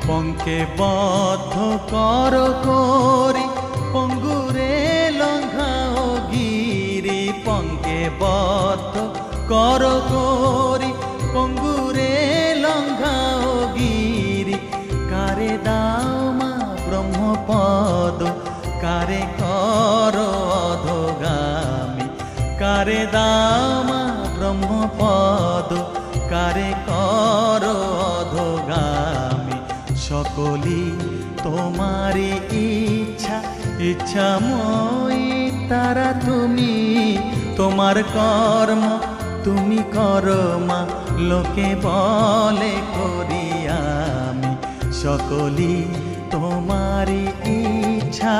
পঙ্কে বদ্ধ কর করি পঙ্গুরে লঙ্ঘাও গিরি। পঙ্কে বদ্ধ কর করি পঙ্গুরে লঙ্ঘাও গিরি। কারে দাও মা ব্রহ্মপদ কারে কর অধোগামী। কারে দাও মা ব্রহ্মপদ কারে কর অধোগামী। সকলি তোমারি ইচ্ছা ইচ্ছাময়ী তারা তুমি। তোমার কর্ম তুমি করো মা লোকে বলে করি আমি। সকলি তোমারি ইচ্ছা।